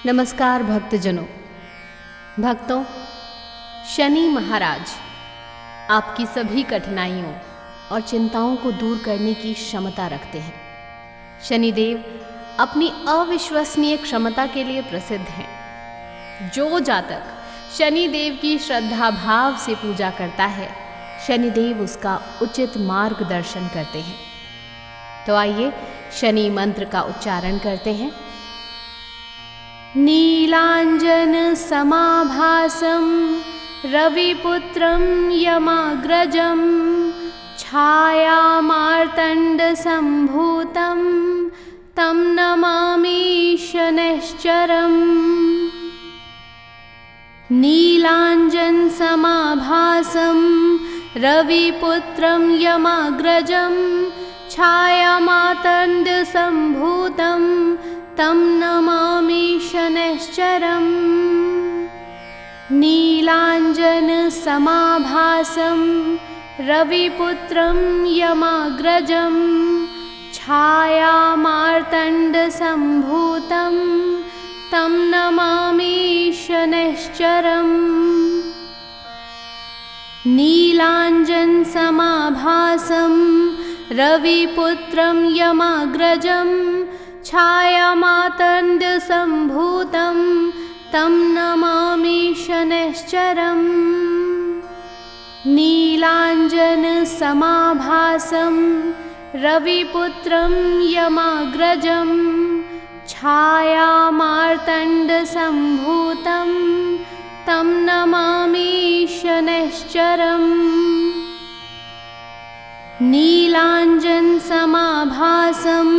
नमस्कार भक्तजनों। भक्तों, शनि महाराज आपकी सभी कठिनाइयों और चिंताओं को दूर करने की क्षमता रखते हैं। शनिदेव अपनी अविश्वसनीय क्षमता के लिए प्रसिद्ध हैं। जो जातक शनिदेव की श्रद्धा भाव से पूजा करता है, शनिदेव उसका उचित मार्गदर्शन करते हैं। तो आइए शनि मंत्र का उच्चारण करते हैं। नीलांजन समाभासं रविपुत्रं यमाग्रजं छायामार्तण्ड संभूतं तं नमामि शनैश्चरम्। नीलांजन समाभासं रविपुत्रं यमाग्रजं छायामार्तण्ड संभूतं तं नमामि शनैश्चरम्। नीलांजन समाभासं रविपुत्रं यमाग्रजं छायामार्तण्ड संभूतं तं नमामि शनैश्चरम्। नीलांजन समाभासं रविपुत्रं यमाग्रजं छायामार्तण्ड संभूतं तं नमामि शनैश्चरम्। नीलांजन समाभासं रविपुत्रं यमाग्रजं छायामार्तण्ड संभूतं तं नमामि शनैश्चरम्। नीलांजन समाभासं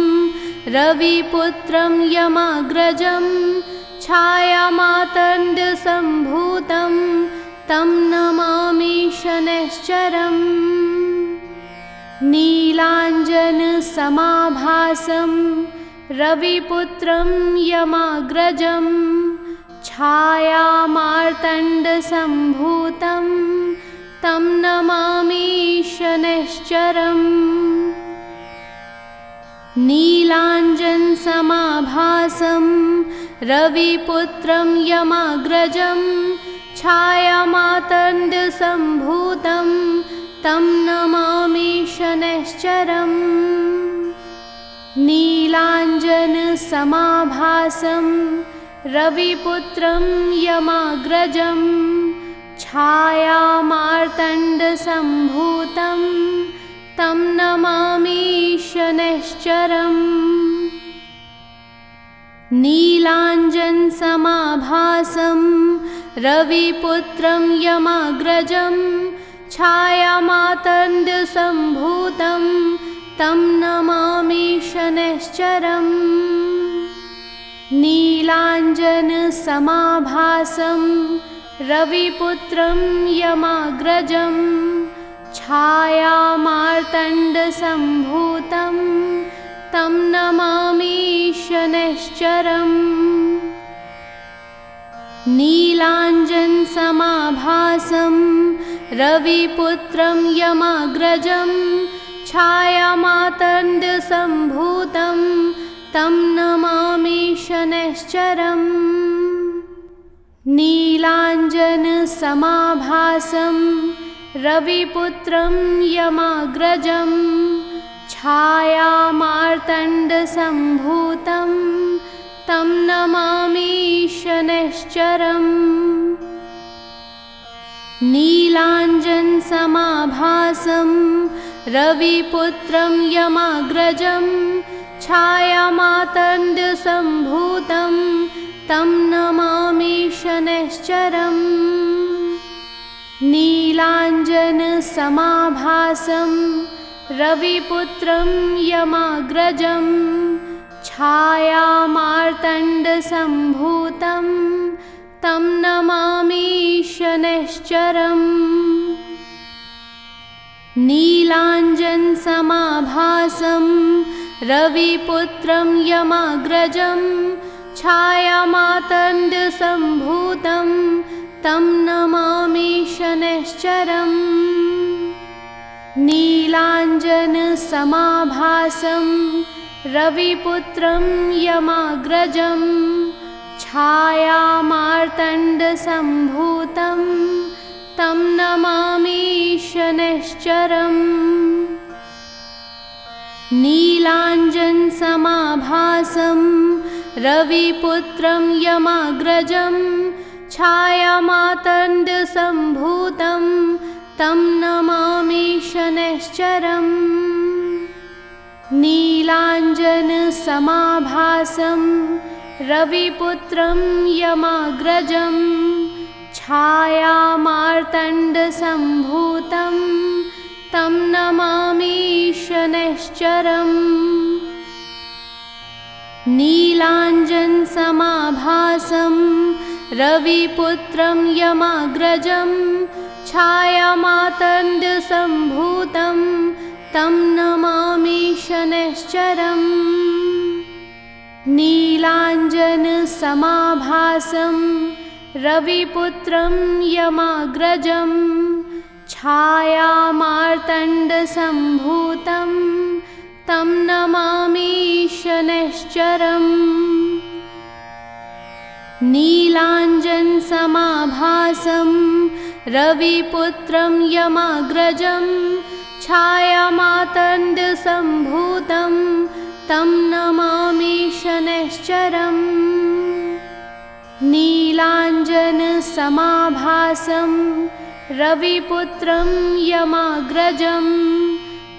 रविपुत्रं यमाग्रजं छायामार्तण्ड संभूतं तं नमामि शनैश्चरम्। नीलांजन समाभासं रविपुत्रं यमाग्रजं छायामार्तण्ड संभूतं तं नमामि शनैश्चरम्। नीलांजन समाभासं रविपुत्रं यमाग्रजं छायामार्तण्ड संभूतं तं नमामि शनैश्चरम्। नीलांजन समाभासं रविपुत्रं यमाग्रजं छायामार्तण्ड संभूतं तं नमामि शनैश्चरम्। नीलांजन समाभासं रविपुत्रं यमाग्रजं छायामार्तण्ड संभूतं तं नमामि शनैश्चरम्। नीलांजन समाभासं रविपुत्रं यमाग्रजं छायामार्तण्ड संभूतं तं नमामि शनैश्चरम्। नीलांजन समाभासं रविपुत्रं यमाग्रजं छायामार्तण्ड संभूतं तं नमामि शनैश्चरम्। नीलांजन समाभासं रविपुत्रं यमाग्रजं छायामार्तण्ड संभूतं तं नमामि शनैश्चरम्। नीलांजन समाभासं रविपुत्रं यमाग्रजं छायामार्तण्ड संभूतं तं नमामि शनैश्चरम्। नीलांजन समाभासं रविपुत्रं यमाग्रजं छायामार्तण्ड संभूतं तं नमामि शनैश्चरम्। नीलांजन समाभासं रविपुत्रं यमाग्रजं छायामार्तण्ड संभूतं तं नमामि शनैश्चरम्। नीलांजन समाभासं रविपुत्रं यमाग्रजं छायामार्तण्डसम्भूतं तं नमामि शनैश्चरम्। नीलाञ्जनसमाभासं रविपुत्रं यमाग्रजं छायामार्तण्डसम्भूतं तं नमामि शनैश्चरम्। नीलाञ्जनसमाभासं रविपुत्रं यमाग्रजं छायामार्तण्डसम्भूतं तं नमामि शनैश्चरम्। नीलाञ्जनसमाभासं रविपुत्रं यमाग्रजं छायामार्तण्डसम्भूतं तं नमामि शनैश्चरम्। नीलाञ्जनसमाभासं रविपुत्रं यमाग्रजं छायामार्तण्डसम्भूतं तं नमामि शनैश्चरम्। नीलाञ्जनसमाभासं रविपुत्रं यमाग्रजं छायामार्तण्डसम्भूतं तं नमामि शनैश्चरम्। नीलाञ्जनसमाभासं रविपुत्रं यमाग्रजं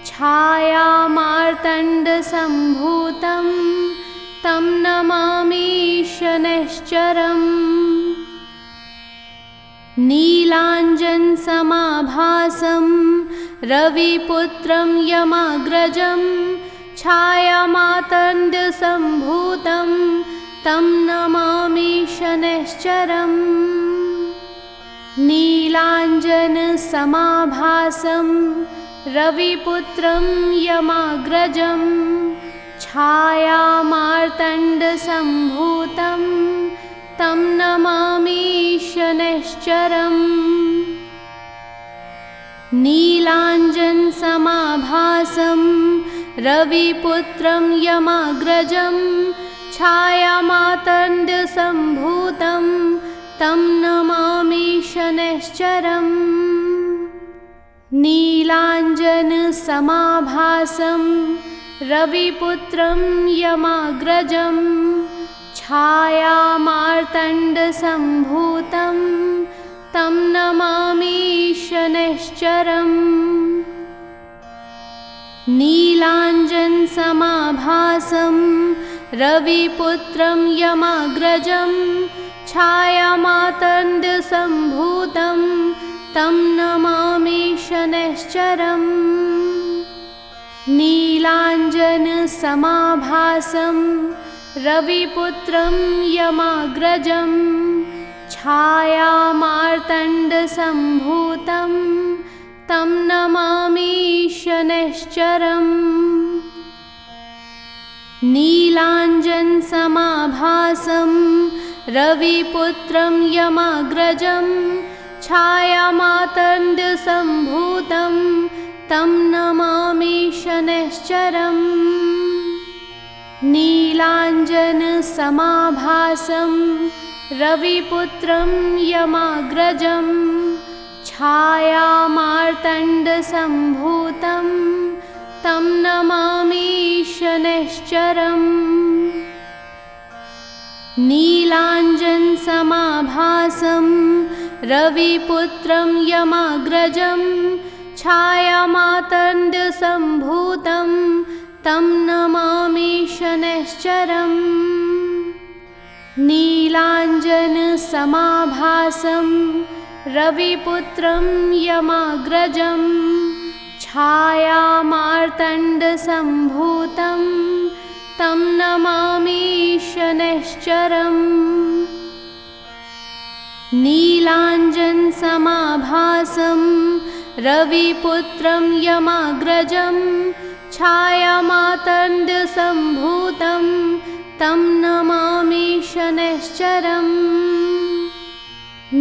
छायामार्तण्डसम्भूतं तं नमामि शनैश्चरम्। नीलाञ्जनसमाभासं रविपुत्रं यमाग्रजं छायामार्तण्डसम्भूतं तं नमामि शनैश्चरम्। नीलाञ्जनसमाभासं रविपुत्रं यमाग्रजं छायामार्तण्डसम्भूतं तं नमामि शनैश्चरम्। नीलाञ्जनसमाभासं रविपुत्रं यमाग्रजं छायामार्तण्डसम्भूतं तं नमामि शनैश्चरम्। नीलाञ्जनसमाभासं रविपुत्रं यमाग्रजं छायामार्तण्डसम्भूतं तं नमामि शनैश्चरम्। नीलाञ्जनसमाभासं रविपुत्रं यमाग्रजं छायामार्तण्डसम्भूतं तं नमामि शनैश्चरम्। नीलाञ्जनसमाभासं रविपुत्रं यमाग्रजं छायामार्तण्डसम्भूतं तं नमामि शनैश्चरम्। नीलाञ्जनसमाभासं रविपुत्रं यमाग्रजं छायामार्तण्डसम्भूतं तं नमामि शनैश्चरम्। नीलाञ्जनसमाभासं रविपुत्रं यमाग्रजं छायामार्तण्डसम्भूतं तं नमामि शनैश्चरम्। नीलाञ्जनसमाभासं रविपुत्रं यमाग्रजं छायामार्तण्डसम्भूतं तं नमामि शनैश्चरम्। नीलाञ्जनसमाभासं रविपुत्रं यमाग्रजं छायामार्तण्डसम्भूतं तं नमामि शनैश्चरम्। नीलाञ्जनसमाभासं रविपुत्रं यमाग्रजं छायामार्तण्डसम्भूतं तं नमामि शनैश्चरम्।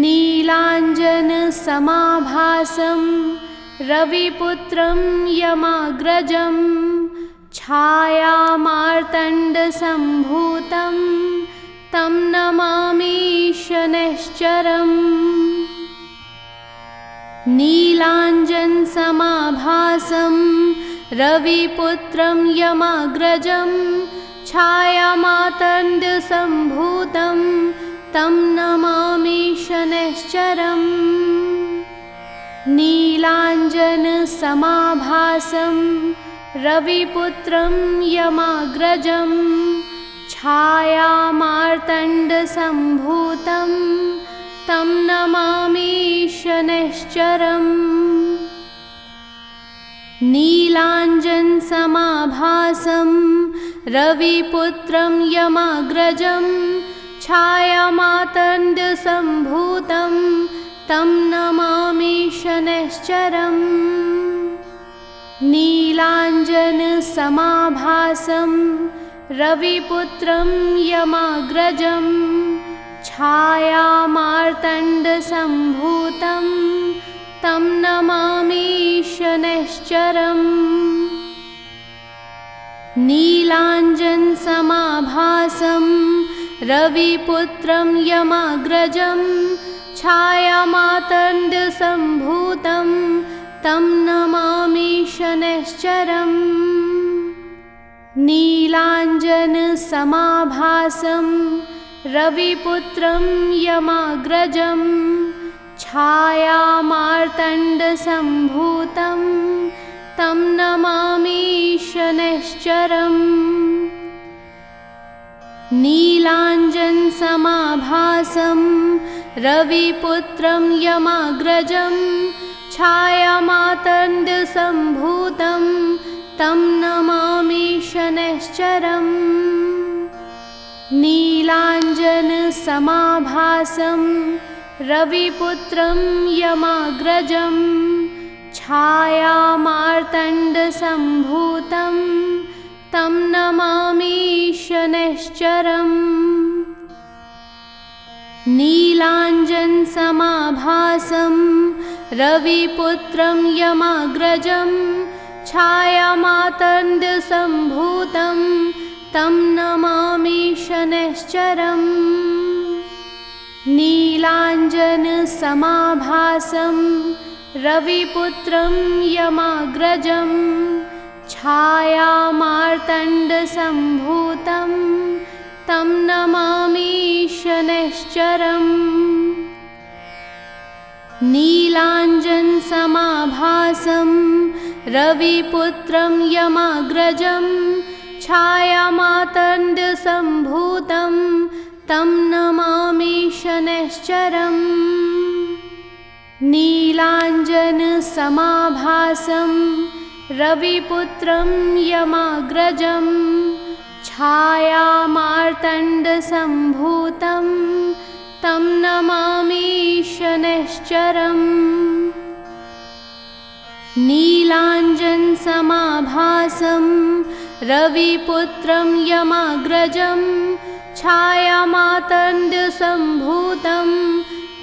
नीलाञ्जनसमाभासं रविपुत्रं यमाग्रजं छायामार्तण्डसम्भूतं तं नमामि शनैश्चरम्। नीलाञ्जनसमाभासं रविपुत्रं यमाग्रजं छायामातण्डसम्भूतं तं नमामि शनैश्चरम्। नीलाञ्जनसमाभासं रविपुत्रं यमाग्रजं छायामार्तण्डसम्भूतं तं नमामि शनैश्चरम्। नीलाञ्जनसमाभासं रविपुत्रं यमाग्रजं छायामातण्डसम्भूतं तं नमामि शनैश्चरम्। नीलाञ्जनसमाभासं रविपुत्रं यमाग्रजं छायामार्तण्डसम्भूतं तं नमामि शनैश्चरम्। नीलाञ्जनसमाभासं रविपुत्रं यमाग्रजं छायामातण्डसम्भूतं तं नमामि शनैश्चरम्। नीलाञ्जनसमाभासं रविपुत्रं यमाग्रजं छायामार्तण्डसम्भूतं तं नमामि शनैश्चरम्। नीलाञ्जनसमाभासं रविपुत्रं यमाग्रजं छायामातण्डसम्भूतं तं नमामि शनैश्चरम्। नीलाञ्जनसमाभासं रविपुत्रं यमाग्रजं छायामार्तण्डसम्भूतं तं नमामि शनैश्चरम्। नीलाञ्जनसमाभासं रविपुत्रं यमाग्रजं छायामातण्डसम्भूतं तं नमामि शनैश्चरम्। नीलाञ्जनसमाभासं रविपुत्रं यमाग्रजं छायामार्तण्डसम्भूतं तं नमामि शनैश्चरम्। नीलाञ्जनसमाभासं रविपुत्रं यमाग्रजं छायामातण्डसम्भूतं तं नमामि शनैश्चरम्। नीलाञ्जनसमाभासं रविपुत्रं यमाग्रजं छायामार्तण्डसम्भूतं तं नमामि शनैश्चरम्। नीलाञ्जनसमाभासं रविपुत्रं यमाग्रजं छायामातण्डसम्भूतं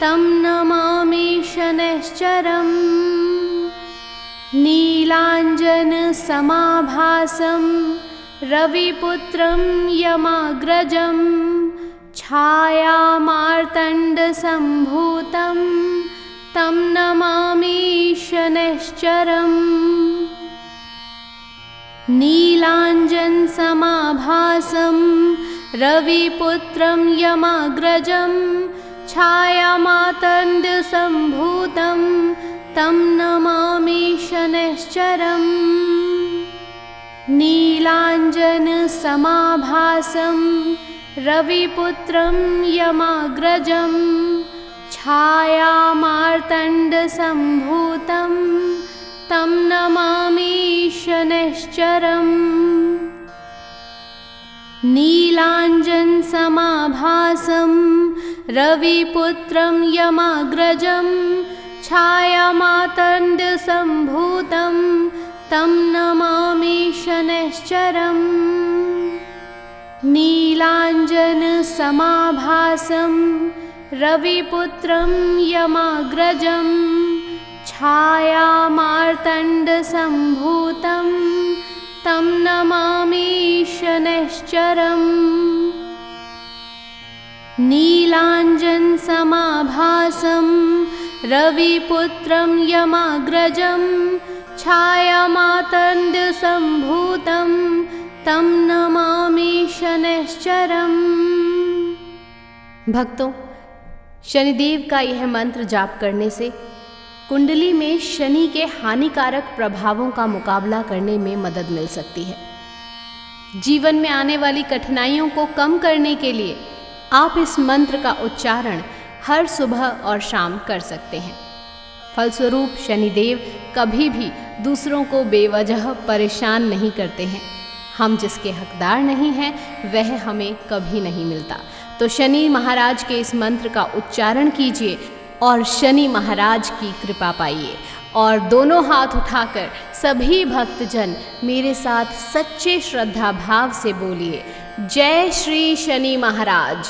तं नमामि शनैश्चरम्। नीलाञ्जनसमाभासं रविपुत्रं यमाग्रजं छायामार्तण्डसम्भूतं तं नमामि शनैश्चरम्। नीलाञ्जनसमाभासं रविपुत्रं यमाग्रजं छायामातण्डसम्भूतं तं नमामि शनैश्चरम्। नीलाञ्जनसमाभासं रविपुत्रं यमाग्रजं छायामार्तण्डसम्भूतं तं नमामि शनैश्चरम्। नीलाञ्जनसमाभासं रविपुत्रं यमाग्रजं छायामातण्डसम्भूतं तं नमामि शनैश्चरम्। नीलाञ्जनसमाभासं रविपुत्रं यमाग्रजं छायामार्तण्डसम्भूतं तं नमामि शनैश्चरम्। नीलांजन समाभासं रविपुत्रं यमाग्रजं छायामातंद्य संभूतं तं नमामि शनैश्चरम्। भक्तों, शनिदेव का यह मंत्र जाप करने से कुंडली में शनि के हानिकारक प्रभावों का मुकाबला करने में मदद मिल सकती है। जीवन में आने वाली कठिनाइयों को कम करने के लिए आप इस मंत्र का उच्चारण हर सुबह और शाम कर सकते हैं। फलस्वरूप शनिदेव कभी भी दूसरों को बेवजह परेशान नहीं करते हैं। हम जिसके हकदार नहीं हैं वह हमें कभी नहीं मिलता। तो शनि महाराज के इस मंत्र का उच्चारण कीजिए और शनि महाराज की कृपा पाइए। और दोनों हाथ उठाकर सभी भक्तजन मेरे साथ सच्चे श्रद्धा भाव से बोलिए, जय श्री शनि महाराज।